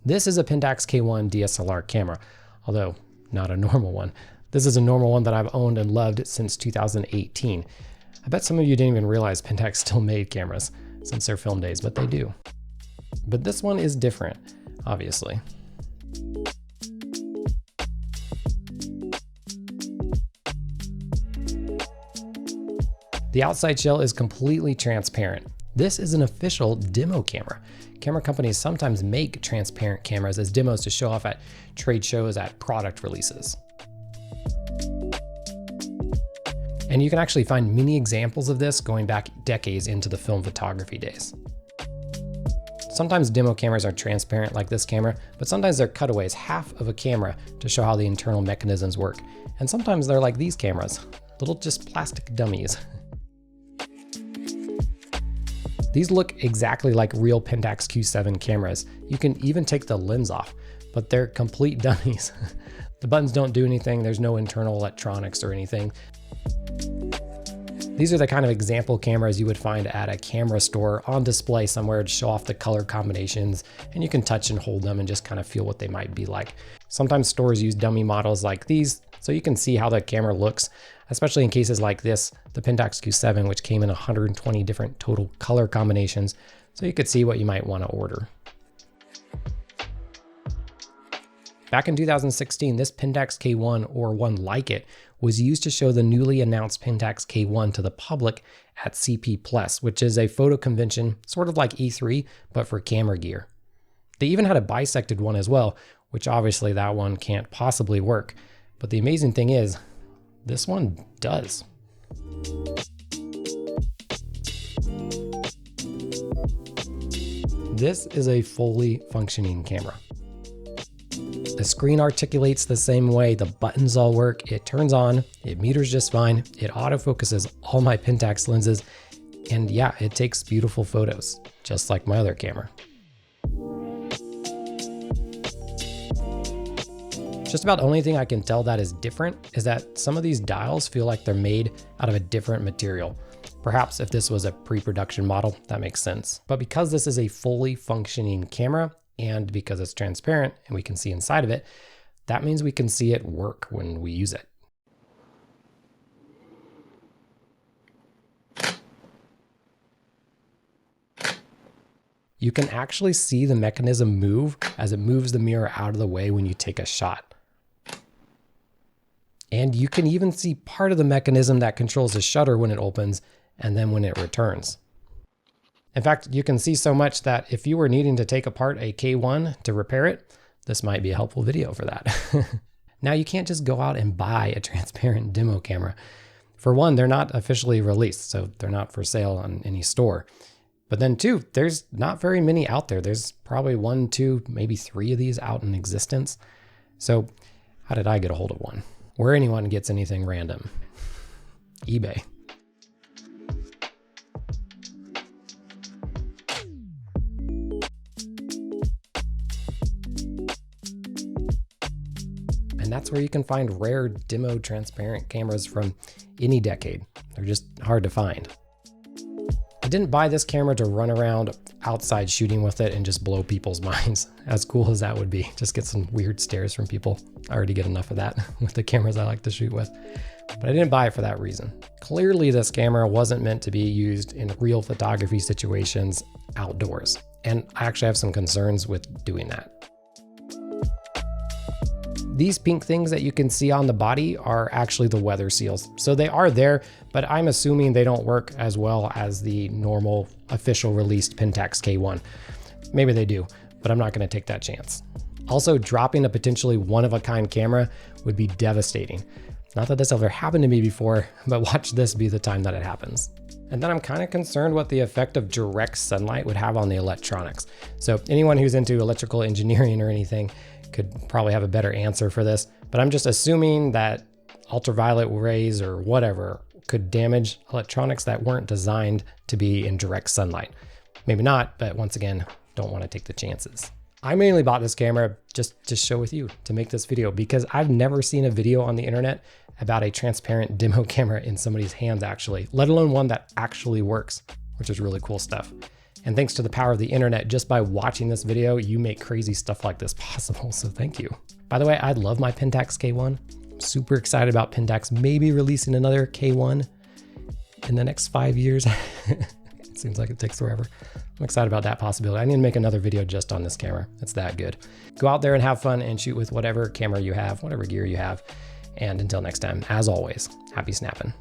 This is a Pentax K1 DSLR camera, although not a normal one. This is a normal one that I've owned and loved since 2018. I bet some of you didn't even realize Pentax still made cameras since their film days, but they do. But this one is different, obviously. The outside shell is completely transparent. This is an official demo camera. Camera companies sometimes make transparent cameras as demos to show off at trade shows, at product releases. And you can actually find many examples of this going back decades into the film photography days. Sometimes demo cameras are transparent like this camera, but sometimes they're cutaways, half of a camera, to show how the internal mechanisms work. And sometimes they're like these cameras, little just plastic dummies. These look exactly like real Pentax Q7 cameras. You can even take the lens off, but they're complete dummies. The buttons don't do anything, there's no internal electronics or anything. These are the kind of example cameras you would find at a camera store on display somewhere to show off the color combinations, and you can touch and hold them and just kind of feel what they might be like. Sometimes stores use dummy models like these so you can see how the camera looks, especially in cases like this, the Pentax Q7, which came in 120 different total color combinations, so you could see what you might want to order. Back in 2016, this Pentax K1, or one like it, was used to show the newly announced Pentax K1 to the public at CP+, which is a photo convention, sort of like E3, but for camera gear. They even had a bisected one as well, which obviously that one can't possibly work. But the amazing thing is, this one does. This is a fully functioning camera. The screen articulates the same way, the buttons all work, it turns on, it meters just fine, it autofocuses all my Pentax lenses, and yeah, it takes beautiful photos, just like my other camera. Just about the only thing I can tell that is different is that some of these dials feel like they're made out of a different material. Perhaps if this was a pre-production model, that makes sense. But because this is a fully functioning camera, and because it's transparent and we can see inside of it, that means we can see it work when we use it. You can actually see the mechanism move as it moves the mirror out of the way when you take a shot. And you can even see part of the mechanism that controls the shutter when it opens and then when it returns. In fact, you can see so much that if you were needing to take apart a K1 to repair it, this might be a helpful video for that. Now, you can't just go out and buy a transparent demo camera. For one, they're not officially released, so they're not for sale on any store. But then two, there's not very many out there. There's probably 1, 2, maybe 3 of these out in existence. So how did I get a hold of one? Where anyone gets anything random. eBay. And that's where you can find rare demo transparent cameras from any decade. They're just hard to find. I didn't buy this camera to run around outside shooting with it and just blow people's minds. As cool as that would be, just get some weird stares from people. I already get enough of that with the cameras I like to shoot with. But I didn't buy it for that reason. Clearly this camera wasn't meant to be used in real photography situations outdoors. And I actually have some concerns with doing that. These pink things that you can see on the body are actually the weather seals. So they are there, but I'm assuming they don't work as well as the normal official released Pentax K1. Maybe they do, but I'm not gonna take that chance. Also, dropping a potentially one-of-a-kind camera would be devastating. Not that this ever happened to me before, but watch this be the time that it happens. And then I'm kind of concerned what the effect of direct sunlight would have on the electronics. So anyone who's into electrical engineering or anything could probably have a better answer for this, but I'm just assuming that ultraviolet rays or whatever could damage electronics that weren't designed to be in direct sunlight. Maybe not, but once again, don't want to take the chances. I mainly bought this camera just to show with you, to make this video, because I've never seen a video on the internet about a transparent demo camera in somebody's hands actually, let alone one that actually works, which is really cool stuff. And thanks to the power of the internet, just by watching this video, you make crazy stuff like this possible, so thank you. By the way, I love my Pentax K1. I'm super excited about Pentax maybe releasing another K1 in the next 5 years. It seems like it takes forever. I'm excited about that possibility. I need to make another video just on this camera. It's that good. Go out there and have fun and shoot with whatever camera you have, whatever gear you have. And until next time, as always, happy snapping.